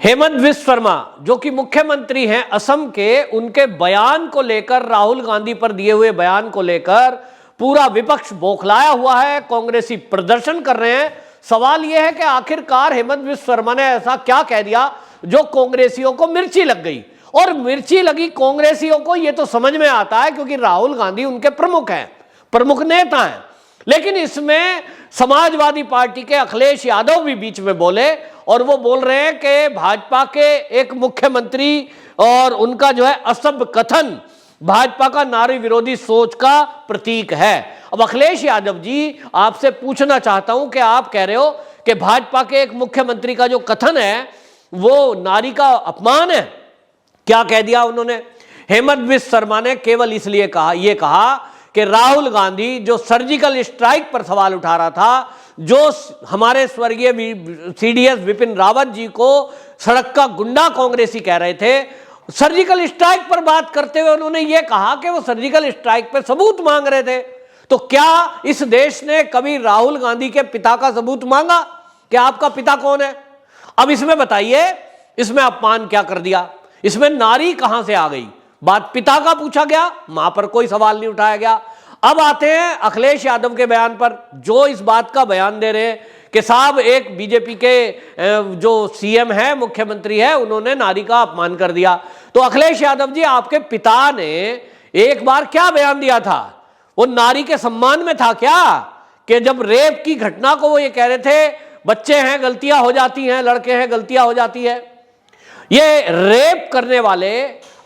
हेमंत बिश्व शर्मा जो कि मुख्यमंत्री हैं असम के, उनके बयान को लेकर, राहुल गांधी पर दिए हुए बयान को लेकर पूरा विपक्ष बौखलाया हुआ है। कांग्रेसी प्रदर्शन कर रहे हैं। सवाल यह है कि आखिरकार हेमंत बिश्व शर्मा ने ऐसा क्या कह दिया जो कांग्रेसियों को मिर्ची लग गई। और मिर्ची लगी कांग्रेसियों को यह तो समझ में आता है क्योंकि राहुल गांधी उनके प्रमुख हैं, प्रमुख नेता हैं। लेकिन इसमें समाजवादी पार्टी के अखिलेश यादव भी बीच में बोले और वो बोल रहे हैं कि भाजपा के एक मुख्यमंत्री और उनका जो है असभ्य कथन भाजपा का नारी विरोधी सोच का प्रतीक है। अब अखिलेश यादव जी, आपसे पूछना चाहता हूं कि आप कह रहे हो कि भाजपा के एक मुख्यमंत्री का जो कथन है वो नारी का अपमान है। क्या कह दिया उन्होंने? हेमंत बिश्व शर्मा ने केवल इसलिए कहा कि राहुल गांधी जो सर्जिकल स्ट्राइक पर सवाल उठा रहा था, जो हमारे स्वर्गीय सीडीएस विपिन रावत जी को सड़क का गुंडा कांग्रेसी कह रहे थे, सर्जिकल स्ट्राइक पर बात करते हुए उन्होंने ये कहा कि वो सर्जिकल स्ट्राइक पर सबूत मांग रहे थे। तो क्या इस देश ने कभी राहुल गांधी के पिता का सबूत मांगा कि आपका पिता कौन है? अब इसमें बताइए, इसमें अपमान क्या कर दिया? इसमें नारी कहां से आ गई? बात पिता का पूछा गया, मां पर कोई सवाल नहीं उठाया गया। अब आते हैं अखिलेश यादव के बयान पर, जो इस बात का बयान दे रहे हैं कि साहब एक बीजेपी के जो सीएम है, मुख्यमंत्री है, उन्होंने नारी का अपमान कर दिया। तो अखिलेश यादव जी, आपके पिता ने एक बार क्या बयान दिया था? वो नारी के सम्मान में था क्या? कि जब रेप की घटना को वो ये कह रहे थे बच्चे हैं गलतियां हो जाती हैं, लड़के हैं गलतियां हो जाती है। ये रेप करने वाले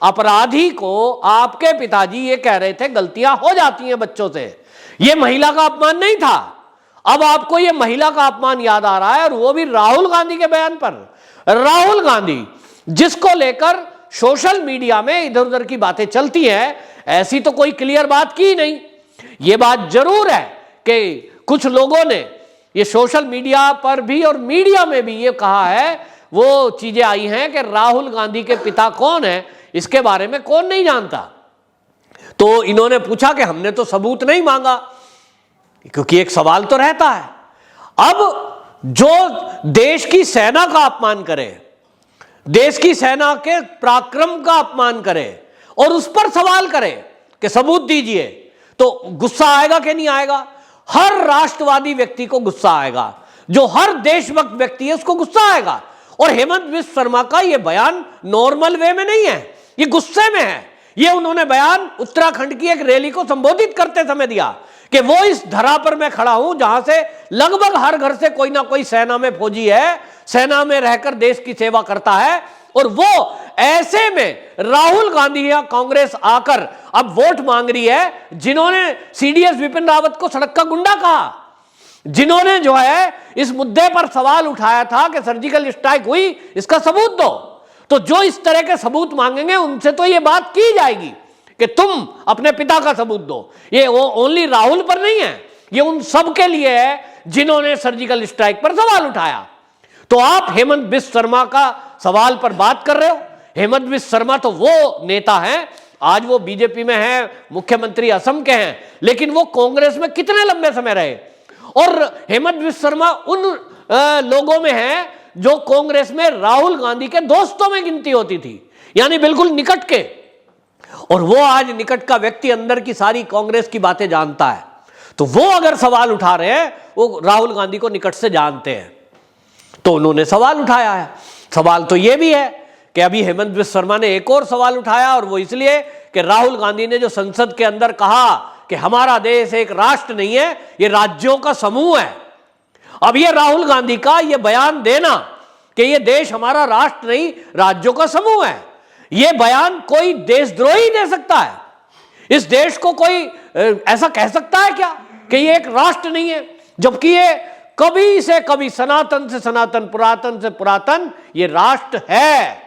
अपराधी को आपके पिताजी ये कह रहे थे गलतियां हो जाती हैं बच्चों से। ये महिला का अपमान नहीं था। अब आपको ये महिला का अपमान याद आ रहा है, और वो भी राहुल गांधी के बयान पर। राहुल गांधी जिसको लेकर सोशल मीडिया में इधर उधर की बातें चलती हैं, ऐसी तो कोई क्लियर बात की नहीं। ये बात जरूर है कि कुछ लोगों ने ये सोशल मीडिया पर भी और मीडिया में भी ये कहा है, वो चीजें आई हैं कि राहुल गांधी के पिता कौन है, इसके बारे में कौन नहीं जानता। तो इन्होंने पूछा कि हमने तो सबूत नहीं मांगा, क्योंकि एक सवाल तो रहता है। अब जो देश की सेना का अपमान करे, देश की सेना के पराक्रम का अपमान करे और उस पर सवाल करे कि सबूत दीजिए, तो गुस्सा आएगा कि नहीं आएगा? हर राष्ट्रवादी व्यक्ति को गुस्सा आएगा, जो हर देशभक्त व्यक्ति है उसको गुस्सा आएगा। और हेमंत बिश्व शर्मा का यह बयान नॉर्मल वे में नहीं है, ये गुस्से में है। ये उन्होंने बयान उत्तराखंड की एक रैली को संबोधित करते समय दिया कि वो इस धरा पर मैं खड़ा हूं जहां से लगभग हर घर से कोई ना कोई सेना में फौजी है, सेना में रहकर देश की सेवा करता है। और वो ऐसे में राहुल गांधी या कांग्रेस आकर अब वोट मांग रही है, जिन्होंने सीडीएस विपिन रावत को सड़क का गुंडा कहा, जिन्होंने जो है इस मुद्दे पर सवाल उठाया था कि सर्जिकल स्ट्राइक हुई, इसका सबूत दो। तो जो इस तरह के सबूत मांगेंगे उनसे तो ये बात की जाएगी कि तुम अपने पिता का सबूत दो। ये वो ओनली राहुल पर नहीं है, ये उन सब के लिए है जिन्होंने सर्जिकल स्ट्राइक पर सवाल उठाया। तो आप हेमंत बिश्व शर्मा का सवाल पर बात कर रहे हो। हेमंत बिश्व शर्मा तो वो नेता हैं, आज वो बीजेपी में है, मुख्यमंत्री असम के हैं, लेकिन वो कांग्रेस में कितने लंबे समय रहे। और हेमंत बिश्व शर्मा उन लोगों में है जो कांग्रेस में राहुल गांधी के दोस्तों में गिनती होती थी, यानी बिल्कुल निकट के। और वो आज निकट का व्यक्ति अंदर की सारी कांग्रेस की बातें जानता है। तो वो अगर सवाल उठा रहे हैं, वो राहुल गांधी को निकट से जानते हैं, तो उन्होंने सवाल उठाया है। सवाल तो ये भी है कि अभी हेमंत बिश्व शर्मा ने एक और सवाल उठाया, और वो इसलिए कि राहुल गांधी ने जो संसद के अंदर कहा कि हमारा देश एक राष्ट्र नहीं है, ये राज्यों का समूह है। अब ये राहुल गांधी का ये बयान देना कि ये देश हमारा राष्ट्र नहीं, राज्यों का समूह है, ये बयान कोई देशद्रोही दे सकता है? इस देश को कोई ऐसा कह सकता है क्या कि ये एक राष्ट्र नहीं है? जबकि ये कभी से कभी, सनातन से सनातन, पुरातन से पुरातन ये राष्ट्र है।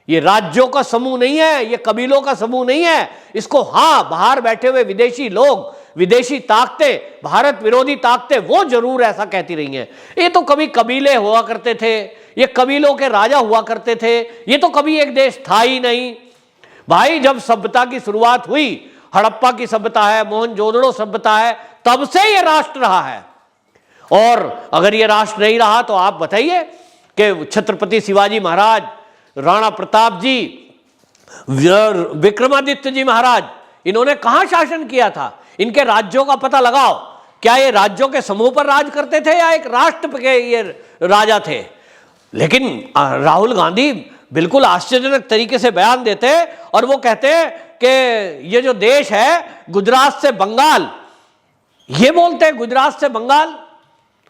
ये राज्यों का समूह नहीं है, ये कबीलों का समूह नहीं है। इसको हाँ, बाहर बैठे हुए विदेशी लोग, विदेशी ताकतें, भारत विरोधी ताकतें, वो जरूर ऐसा कहती रही हैं। ये तो कभी कबीले हुआ करते थे, ये कबीलों के राजा हुआ करते थे, ये तो कभी एक देश था ही नहीं। भाई, जब सभ्यता की शुरुआत हुई, हड़प्पा की सभ्यता है, मोहनजोदड़ो सभ्यता है, तब से ये राष्ट्र रहा है। और अगर ये राष्ट्र नहीं रहा तो आप बताइए कि छत्रपति शिवाजी महाराज, राणा प्रताप जी, विक्रमादित्य जी महाराज, इन्होंने कहां शासन किया था? इनके राज्यों का पता लगाओ। क्या ये राज्यों के समूह पर राज करते थे या एक राष्ट्र के ये राजा थे? लेकिन राहुल गांधी बिल्कुल आश्चर्यजनक तरीके से बयान देते और वो कहते कि ये जो देश है गुजरात से बंगाल, ये बोलते हैं गुजरात से बंगाल,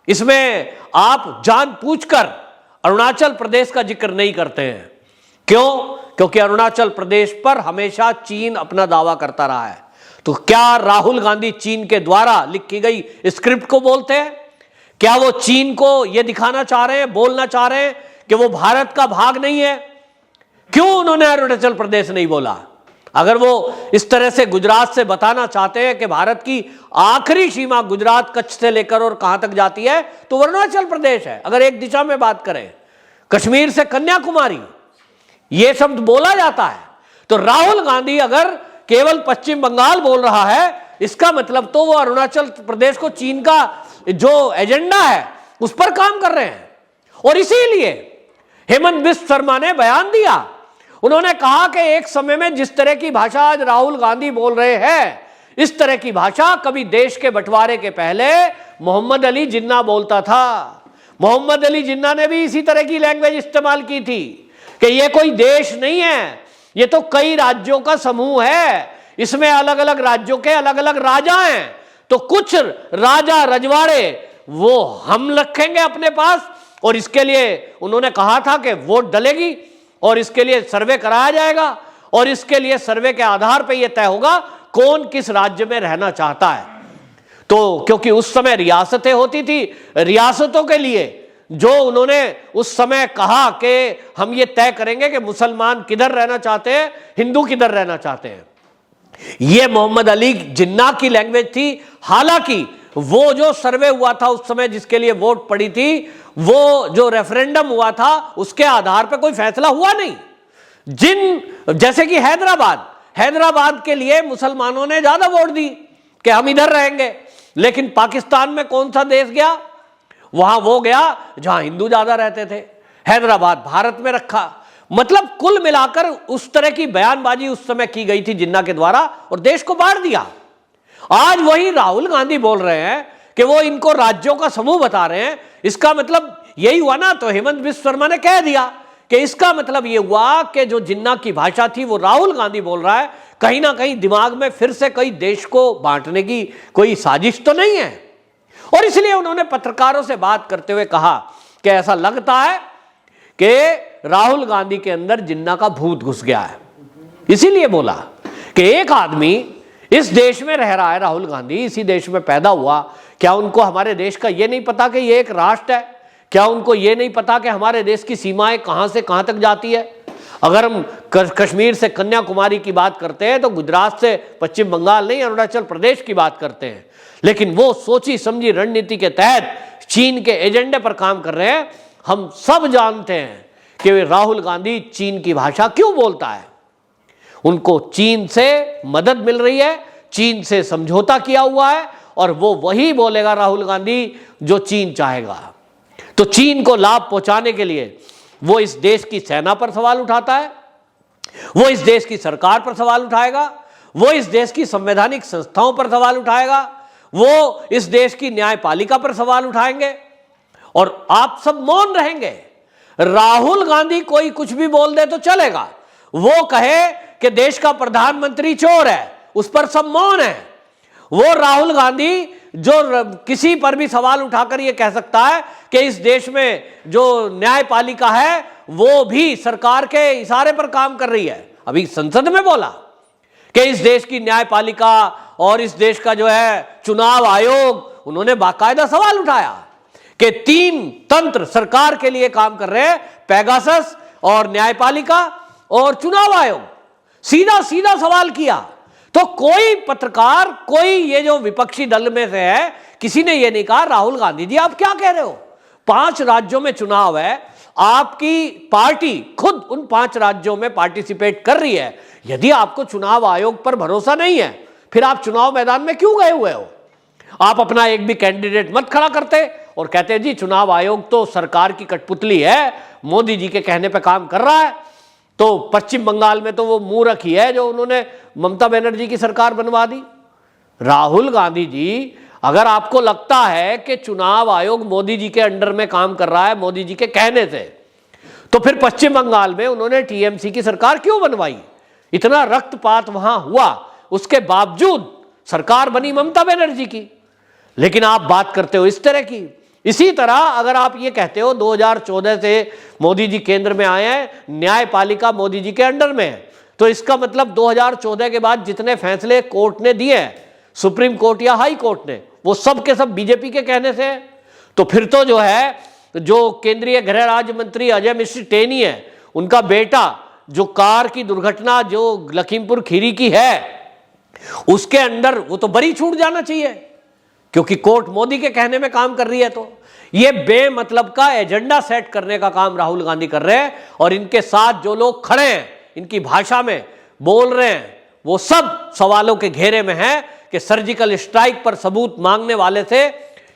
इसमें आप जानबूझकर अरुणाचल प्रदेश का जिक्र नहीं करते हैं। क्यों? क्योंकि अरुणाचल प्रदेश पर हमेशा चीन अपना दावा करता रहा है। तो क्या राहुल गांधी चीन के द्वारा लिखी गई स्क्रिप्ट को बोलते हैं? क्या वो चीन को यह दिखाना चाह रहे हैं, बोलना चाह रहे हैं कि वो भारत का भाग नहीं है? क्यों उन्होंने अरुणाचल प्रदेश नहीं बोला? अगर वो इस तरह से गुजरात से बताना चाहते हैं कि भारत की आखिरी सीमा गुजरात कच्छ से लेकर और कहां तक जाती है, तो अरुणाचल प्रदेश है। अगर एक दिशा में बात करें, कश्मीर से कन्याकुमारी, यह शब्द बोला जाता है। तो राहुल गांधी अगर केवल पश्चिम बंगाल बोल रहा है, इसका मतलब तो वो अरुणाचल प्रदेश को चीन का जो एजेंडा है उस पर काम कर रहे हैं। और इसीलिए हेमंत बिश्व शर्मा ने बयान दिया। उन्होंने कहा कि एक समय में जिस तरह की भाषा आज राहुल गांधी बोल रहे हैं, इस तरह की भाषा कभी देश के बंटवारे के पहले मोहम्मद अली जिन्ना बोलता था। मोहम्मद अली जिन्ना ने भी इसी तरह की लैंग्वेज इस्तेमाल की थी कि ये कोई देश नहीं है, ये तो कई राज्यों का समूह है, इसमें अलग अलग राज्यों के अलग अलग राजा हैं, तो कुछ राजा रजवाड़े वो हम रखेंगे अपने पास, और इसके लिए उन्होंने कहा था कि वोट डलेगी और इसके लिए सर्वे कराया जाएगा, और इसके लिए सर्वे के आधार पर यह तय होगा कौन किस राज्य में रहना चाहता है। तो क्योंकि उस समय रियासतें होती थी, रियासतों के लिए जो उन्होंने उस समय कहा कि हम ये तय करेंगे कि मुसलमान किधर रहना चाहते हैं, हिंदू किधर रहना चाहते हैं, ये मोहम्मद अली जिन्ना की लैंग्वेज थी। हालांकि वो जो सर्वे हुआ था उस समय, जिसके लिए वोट पड़ी थी, वो जो रेफरेंडम हुआ था, उसके आधार पर कोई फैसला हुआ नहीं। जैसे कि हैदराबाद के लिए मुसलमानों ने ज्यादा वोट दी कि हम इधर रहेंगे, लेकिन पाकिस्तान में कौन सा देश गया? वहां वो गया जहां हिंदू ज्यादा रहते थे। हैदराबाद भारत में रखा। मतलब कुल मिलाकर उस तरह की बयानबाजी उस समय की गई थी जिन्ना के द्वारा, और देश को बांट दिया। आज वही राहुल गांधी बोल रहे हैं कि वो इनको राज्यों का समूह बता रहे हैं। इसका मतलब यही हुआ ना, तो हेमंत बिश्व शर्मा ने कह दिया कि इसका मतलब ये हुआ कि जो जिन्ना की भाषा थी वो राहुल गांधी बोल रहा है। कहीं ना कहीं दिमाग में फिर से कई देश को बांटने की कोई साजिश तो नहीं है। और इसलिए उन्होंने पत्रकारों से बात करते हुए कहा कि ऐसा लगता है कि राहुल गांधी के अंदर जिन्ना का भूत घुस गया है। इसीलिए बोला कि एक आदमी इस देश में रह रहा है, राहुल गांधी इसी देश में पैदा हुआ, क्या उनको हमारे देश का यह नहीं पता कि यह एक राष्ट्र है? क्या उनको यह नहीं पता कि हमारे देश की सीमाएं कहां से कहां तक जाती है? अगर हम कश्मीर से कन्याकुमारी की बात करते हैं तो गुजरात से पश्चिम बंगाल नहीं, अरुणाचल प्रदेश की बात करते हैं। लेकिन वो सोची समझी रणनीति के तहत चीन के एजेंडे पर काम कर रहे हैं। हम सब जानते हैं कि राहुल गांधी चीन की भाषा क्यों बोलता है। उनको चीन से मदद मिल रही है, चीन से समझौता किया हुआ है, और वो वही बोलेगा राहुल गांधी जो चीन चाहेगा। तो चीन को लाभ पहुंचाने के लिए वो इस देश की सेना पर सवाल उठाता है, वो इस देश की सरकार पर सवाल उठाएगा, वो इस देश की संवैधानिक संस्थाओं पर सवाल उठाएगा, वो इस देश की न्यायपालिका पर सवाल उठाएंगे, और आप सब मौन रहेंगे। राहुल गांधी कोई कुछ भी बोल दे तो चलेगा, वो कहे कि देश का प्रधानमंत्री चोर है, उस पर सब मौन है। वो राहुल गांधी जो किसी पर भी सवाल उठाकर यह कह सकता है कि इस देश में जो न्यायपालिका है वो भी सरकार के इशारे पर काम कर रही है। अभी संसद में बोला कि इस देश की न्यायपालिका और इस देश का जो है चुनाव आयोग, उन्होंने बाकायदा सवाल उठाया कि 3 तंत्र सरकार के लिए काम कर रहे हैं, पेगासस और न्यायपालिका और चुनाव आयोग। सीधा सीधा सवाल किया। तो कोई पत्रकार, कोई ये जो विपक्षी दल में से है, किसी ने ये नहीं कहा राहुल गांधी जी आप क्या कह रहे हो, 5 राज्यों में चुनाव है, आपकी पार्टी खुद उन 5 राज्यों में पार्टिसिपेट कर रही है। यदि आपको चुनाव आयोग पर भरोसा नहीं है, फिर आप चुनाव मैदान में क्यों गए हुए हो? आप अपना एक भी कैंडिडेट मत खड़ा करते और कहते जी चुनाव आयोग तो सरकार की कठपुतली है, मोदी जी के कहने पे काम कर रहा है। तो पश्चिम बंगाल में तो वो मूर्ख ही है जो उन्होंने ममता बनर्जी की सरकार बनवा दी। राहुल गांधी जी, अगर आपको लगता है कि चुनाव आयोग मोदी जी के अंडर में काम कर रहा है मोदी जी के कहने से, तो फिर पश्चिम बंगाल में उन्होंने टीएमसी की सरकार क्यों बनवाई? इतना रक्तपात वहां हुआ, उसके बावजूद सरकार बनी ममता बनर्जी की। लेकिन आप बात करते हो इस तरह की। इसी तरह अगर आप ये कहते हो 2014 से मोदी जी केंद्र में आए हैं, न्यायपालिका मोदी जी के अंडर में है, तो इसका मतलब 2014 के बाद जितने फैसले कोर्ट ने दिए हैं, सुप्रीम कोर्ट या हाई कोर्ट ने, वो सब के सब बीजेपी के कहने से है। तो फिर तो जो है, जो केंद्रीय गृह राज्य मंत्री अजय मिश्र टेनी है, उनका बेटा जो कार की दुर्घटना जो लखीमपुर खीरी की है उसके अंदर, वो तो बरी छूट जाना चाहिए क्योंकि कोर्ट मोदी के कहने में काम कर रही है। तो ये बेमतलब का एजेंडा सेट करने का काम राहुल गांधी कर रहे हैं, और इनके साथ जो लोग खड़े हैं, इनकी भाषा में बोल रहे हैं, वो सब सवालों के घेरे में है कि सर्जिकल स्ट्राइक पर सबूत मांगने वाले से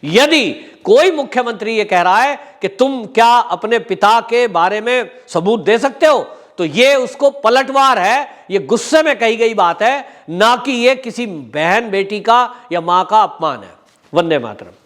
यदि कोई मुख्यमंत्री ये कह रहा है कि तुम क्या अपने पिता के बारे में सबूत दे सकते हो, तो ये उसको पलटवार है, ये गुस्से में कही गई बात है, ना कि ये किसी बहन बेटी का या मां का अपमान है। वंदे मातरम।